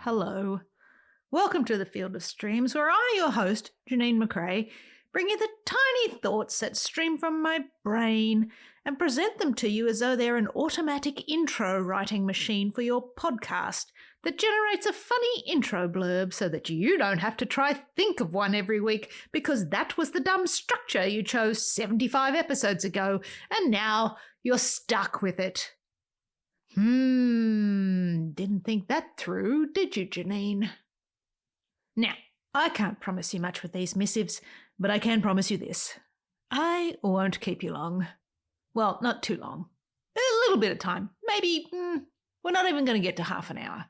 hello. Welcome to the Field of Streams, where I, your host, Janine McRae, bring you the tiny thoughts that stream from my brain and present them to you as though they're an automatic intro writing machine for your podcast that generates a funny intro blurb so that you don't have to try think of one every week because that was the dumb structure you chose 75 episodes ago and now you're stuck with it. Didn't think that through, did you, Janine? Now, I can't promise you much with these missives, but I can promise you this. I won't keep you long. Well, not too long. A little bit of time. Maybe, we're not even going to get to half an hour.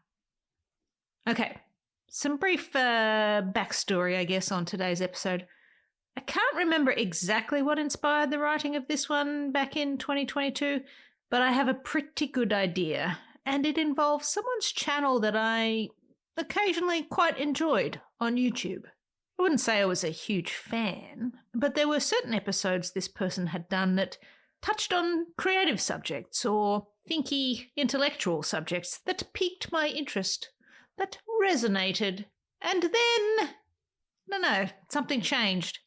Okay, some brief backstory, I guess, on today's episode. I can't remember exactly what inspired the writing of this one back in 2022, but I have a pretty good idea, and it involves someone's channel that I occasionally quite enjoyed on YouTube. I wouldn't say I was a huge fan, but there were certain episodes this person had done that touched on creative subjects or thinky intellectual subjects that piqued my interest, that resonated. And then, something changed.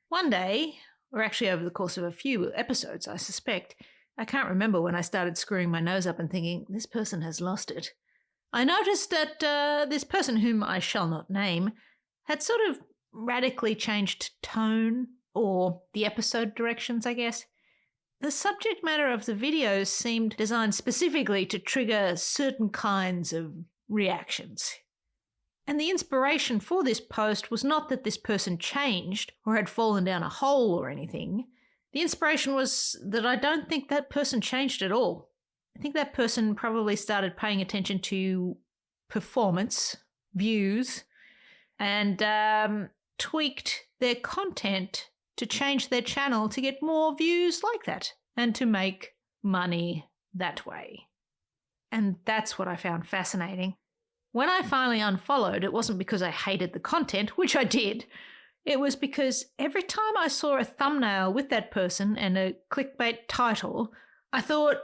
One day, or actually over the course of a few episodes, I suspect, I can't remember when I started screwing my nose up and thinking, this person has lost it. I noticed that this person, whom I shall not name, had sort of radically changed tone, or the episode directions, I guess. The subject matter of the videos seemed designed specifically to trigger certain kinds of reactions. And the inspiration for this post was not that this person changed or had fallen down a hole or anything. The inspiration was that I don't think that person changed at all. I think that person probably started paying attention to performance, views, and tweaked their content to change their channel to get more views like that and to make money that way. And that's what I found fascinating. When I finally unfollowed, it wasn't because I hated the content, which I did. It was because every time I saw a thumbnail with that person and a clickbait title, I thought,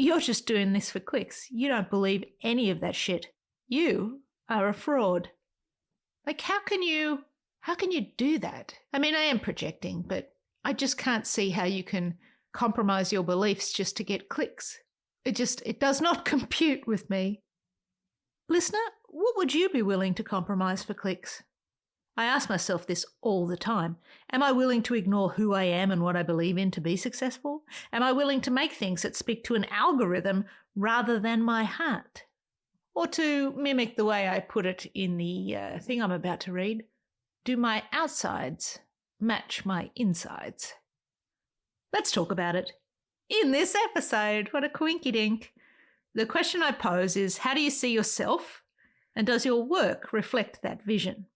you're just doing this for clicks. You don't believe any of that shit. You are a fraud. Like, how can you do that? I mean, I am projecting, but I just can't see how you can compromise your beliefs just to get clicks. It does not compute with me. Listener, what would you be willing to compromise for clicks? I ask myself this all the time. Am I willing to ignore who I am and what I believe in to be successful? Am I willing to make things that speak to an algorithm rather than my heart? Or to mimic the way I put it in the thing I'm about to read, do my outsides match my insides? Let's talk about it. In this episode, what a coinky-dink. The question I pose is, how do you see yourself? And does your work reflect that vision?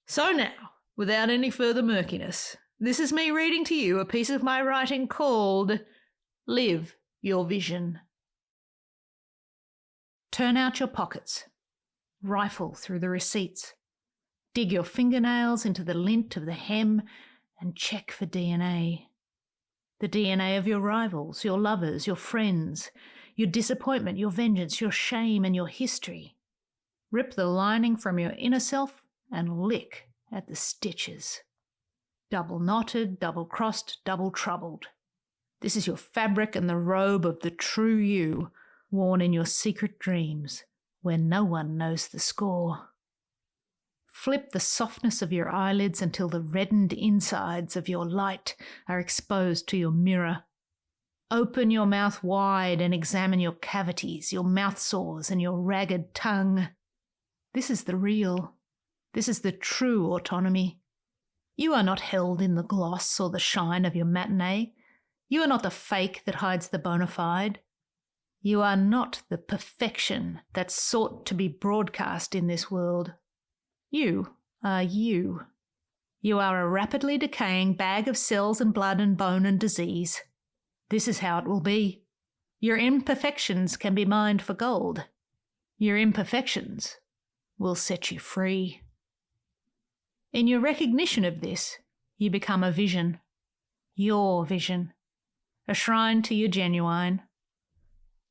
So now, without any further murkiness, this is me reading to you a piece of my writing called Live Your Vision. Turn out your pockets. Rifle through the receipts. Dig your fingernails into the lint of the hem and check for DNA. The DNA of your rivals, your lovers, your friends, your disappointment, your vengeance, your shame, and your history. Rip the lining from your inner self and lick at the stitches. Double knotted, double crossed, double troubled. This is your fabric and the robe of the true you, worn in your secret dreams, where no one knows the score. Flip the softness of your eyelids until the reddened insides of your light are exposed to your mirror. Open your mouth wide and examine your cavities, your mouth sores, and your ragged tongue. This is the real. This is the true autonomy. You are not held in the gloss or the shine of your matinee. You are not the fake that hides the bona fide. You are not the perfection that's sought to be broadcast in this world. You are you. You are a rapidly decaying bag of cells and blood and bone and disease. This is how it will be. Your imperfections can be mined for gold. Your imperfections will set you free. In your recognition of this, you become a vision. Your vision. A shrine to your genuine.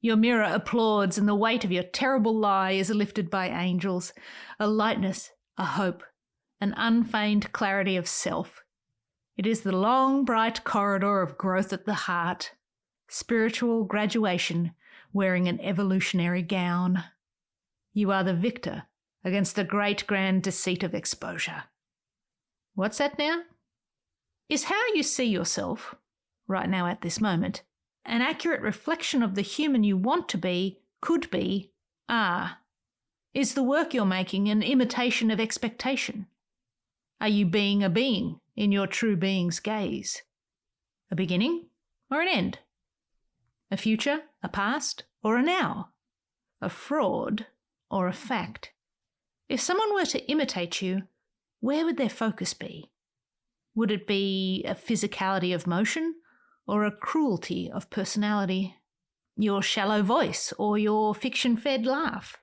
Your mirror applauds, and the weight of your terrible lie is lifted by angels, a lightness, a hope, an unfeigned clarity of self. It is the long, bright corridor of growth at the heart, spiritual graduation wearing an evolutionary gown. You are the victor against the great grand deceit of exposure. What's that now? Is how you see yourself, right now at this moment, an accurate reflection of the human you want to be, could be, are? Is the work you're making an imitation of expectation? Are you being a being in your true being's gaze? A beginning or an end? A future, a past, or a now? A fraud or a fact? If someone were to imitate you, where would their focus be? Would it be a physicality of motion or a cruelty of personality? Your shallow voice or your fiction-fed laugh?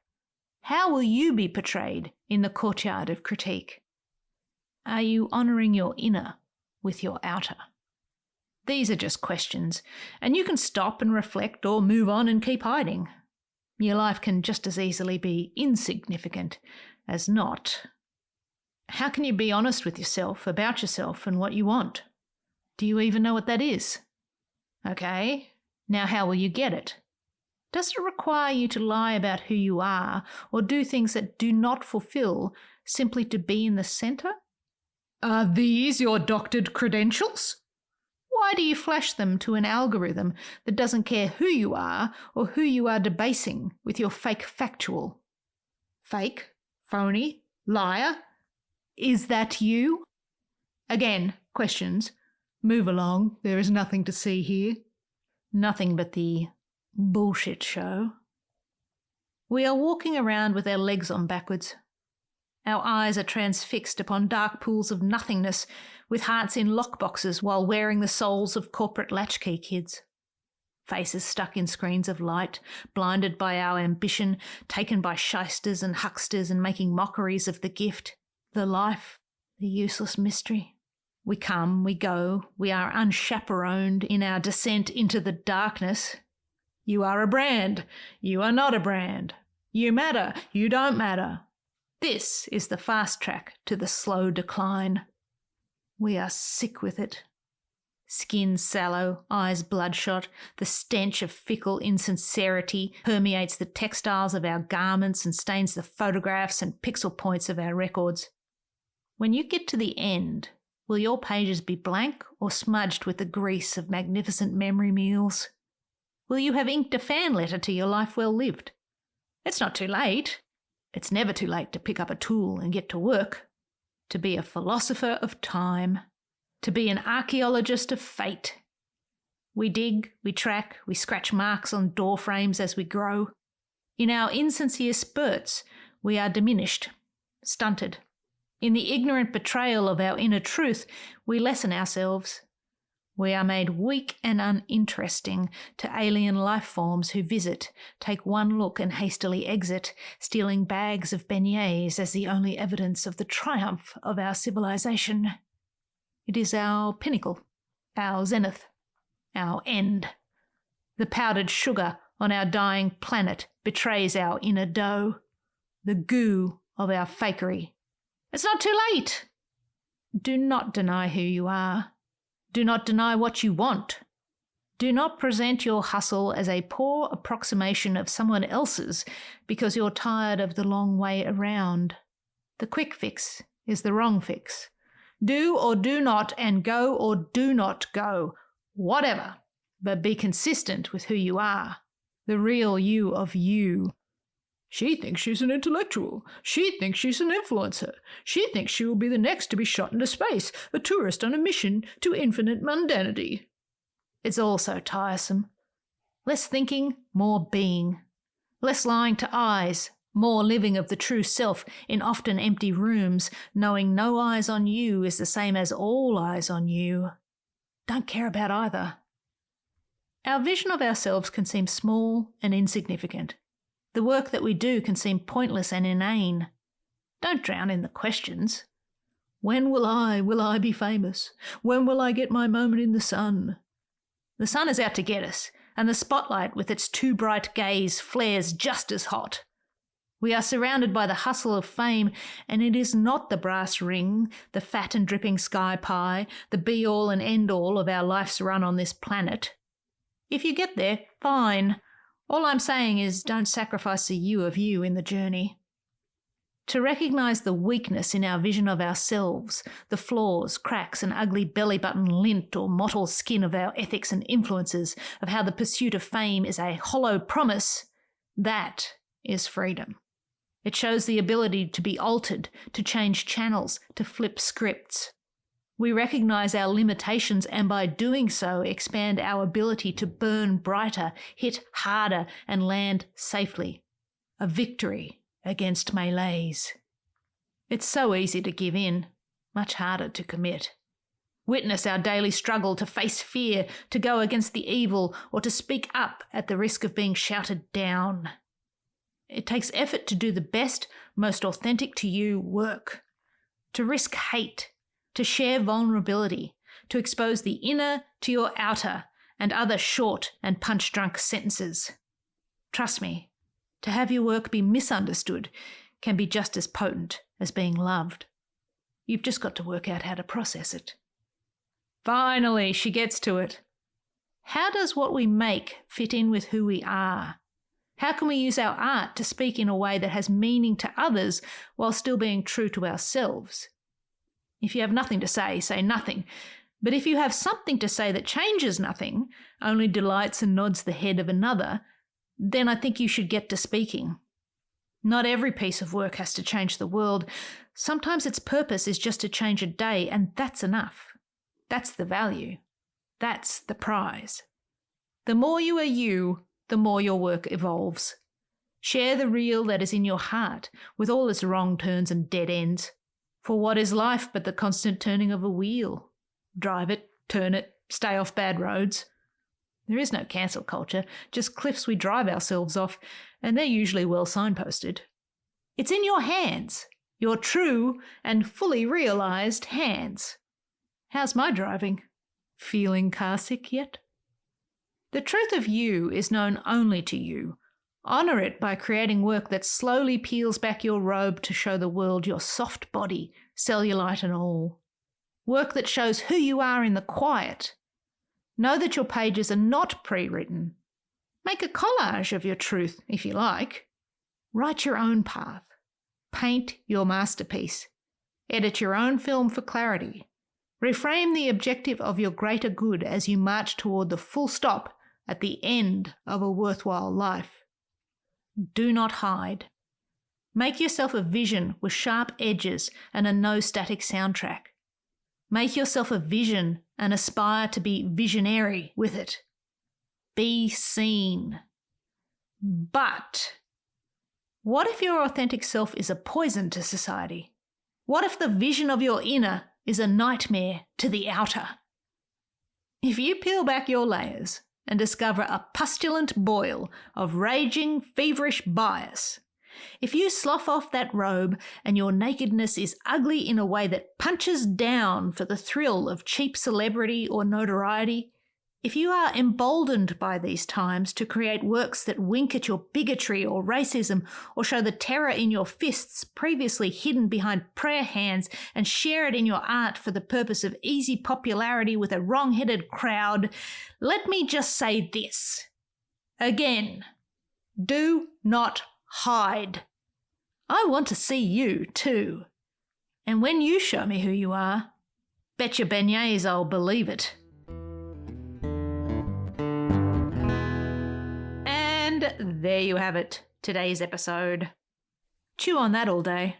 How will you be portrayed in the courtyard of critique? Are you honouring your inner with your outer? These are just questions, and you can stop and reflect or move on and keep hiding. Your life can just as easily be insignificant as not. How can you be honest with yourself about yourself and what you want? Do you even know what that is? Okay, now how will you get it? Does it require you to lie about who you are or do things that do not fulfill simply to be in the centre? Are these your doctored credentials? Why do you flash them to an algorithm that doesn't care who you are or who you are debasing with your fake factual? Fake? Phony? Liar? Is that you? Again, questions. Move along, there is nothing to see here. Nothing but the bullshit show. We are walking around with our legs on backwards. Our eyes are transfixed upon dark pools of nothingness, with hearts in lockboxes while wearing the souls of corporate latchkey kids. Faces stuck in screens of light, blinded by our ambition, taken by shysters and hucksters and making mockeries of the gift, the life, the useless mystery. We come, we go, we are unchaperoned in our descent into the darkness. You are a brand, you are not a brand. You matter, you don't matter. This is the fast track to the slow decline. We are sick with it. Skin sallow, eyes bloodshot, the stench of fickle insincerity permeates the textiles of our garments and stains the photographs and pixel points of our records. When you get to the end, will your pages be blank or smudged with the grease of magnificent memory meals? Will you have inked a fan letter to your life well lived? It's not too late. It's never too late to pick up a tool and get to work, to be a philosopher of time, to be an archaeologist of fate. We dig, we track, we scratch marks on door frames as we grow. In our insincere spurts, we are diminished, stunted. In the ignorant betrayal of our inner truth, we lessen ourselves. We are made weak and uninteresting to alien life forms who visit, take one look and hastily exit, stealing bags of beignets as the only evidence of the triumph of our civilization. It is our pinnacle, our zenith, our end. The powdered sugar on our dying planet betrays our inner dough, the goo of our fakery. It's not too late. Do not deny who you are. Do not deny what you want. Do not present your hustle as a poor approximation of someone else's because you're tired of the long way around. The quick fix is the wrong fix. Do or do not and go or do not go. Whatever. But be consistent with who you are. The real you of you. She thinks she's an intellectual. She thinks she's an influencer. She thinks she will be the next to be shot into space, a tourist on a mission to infinite mundanity. It's all so tiresome. Less thinking, more being. Less lying to eyes, more living of the true self in often empty rooms, knowing no eyes on you is the same as all eyes on you. Don't care about either. Our vision of ourselves can seem small and insignificant. The work that we do can seem pointless and inane. Don't drown in the questions. When will I be famous? When will I get my moment in the sun? The sun is out to get us, and the spotlight with its too bright gaze flares just as hot. We are surrounded by the hustle of fame, and it is not the brass ring, the fat and dripping sky pie, the be-all and end-all of our life's run on this planet. If you get there, fine. All I'm saying is don't sacrifice the you of you in the journey. To recognise the weakness in our vision of ourselves, the flaws, cracks and ugly belly-button lint or mottled skin of our ethics and influences, of how the pursuit of fame is a hollow promise, that is freedom. It shows the ability to be altered, to change channels, to flip scripts. We recognise our limitations and by doing so expand our ability to burn brighter, hit harder and land safely. A victory against melees. It's so easy to give in, much harder to commit. Witness our daily struggle to face fear, to go against the evil, or to speak up at the risk of being shouted down. It takes effort to do the best, most authentic to you work. To risk hate, to share vulnerability, to expose the inner to your outer and other short and punch-drunk sentences. Trust me, to have your work be misunderstood can be just as potent as being loved. You've just got to work out how to process it. Finally, she gets to it. How does what we make fit in with who we are? How can we use our art to speak in a way that has meaning to others while still being true to ourselves? If you have nothing to say nothing. But if you have something to say that changes nothing, only delights and nods the head of another, then I think you should get to speaking. Not every piece of work has to change the world. Sometimes its purpose is just to change a day, and that's enough. That's the value. That's the prize. The more you are you, the more your work evolves. Share the real that is in your heart, with all its wrong turns and dead ends. For what is life but the constant turning of a wheel? Drive it, turn it, stay off bad roads. There is no cancel culture, just cliffs we drive ourselves off, and they're usually well signposted. It's in your hands, your true and fully realised hands. How's my driving? Feeling car sick yet? The truth of you is known only to you. Honour it by creating work that slowly peels back your robe to show the world your soft body, cellulite and all. Work that shows who you are in the quiet. Know that your pages are not pre-written. Make a collage of your truth, if you like. Write your own path. Paint your masterpiece. Edit your own film for clarity. Reframe the objective of your greater good as you march toward the full stop at the end of a worthwhile life. Do not hide. Make yourself a vision with sharp edges and a no-static soundtrack. Make yourself a vision and aspire to be visionary with it. Be seen. But what if your authentic self is a poison to society? What if the vision of your inner is a nightmare to the outer? If you peel back your layers and discover a pustulant boil of raging, feverish bias, if you slough off that robe and your nakedness is ugly in a way that punches down for the thrill of cheap celebrity or notoriety, if you are emboldened by these times to create works that wink at your bigotry or racism or show the terror in your fists previously hidden behind prayer hands and share it in your art for the purpose of easy popularity with a wrong-headed crowd, let me just say this. Again, do not hide. I want to see you too. And when you show me who you are, bet your beignets I'll believe it. And there you have it, today's episode. Chew on that all day.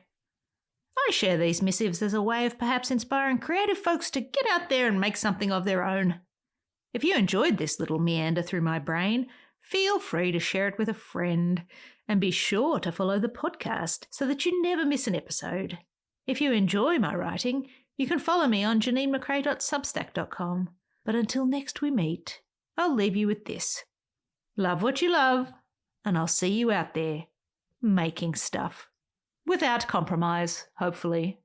I share these missives as a way of perhaps inspiring creative folks to get out there and make something of their own. If you enjoyed this little meander through my brain, feel free to share it with a friend, and be sure to follow the podcast so that you never miss an episode. If you enjoy my writing, you can follow me on JanineMcRae.substack.com. But until next we meet, I'll leave you with this. Love what you love, and I'll see you out there making stuff. Without compromise, hopefully.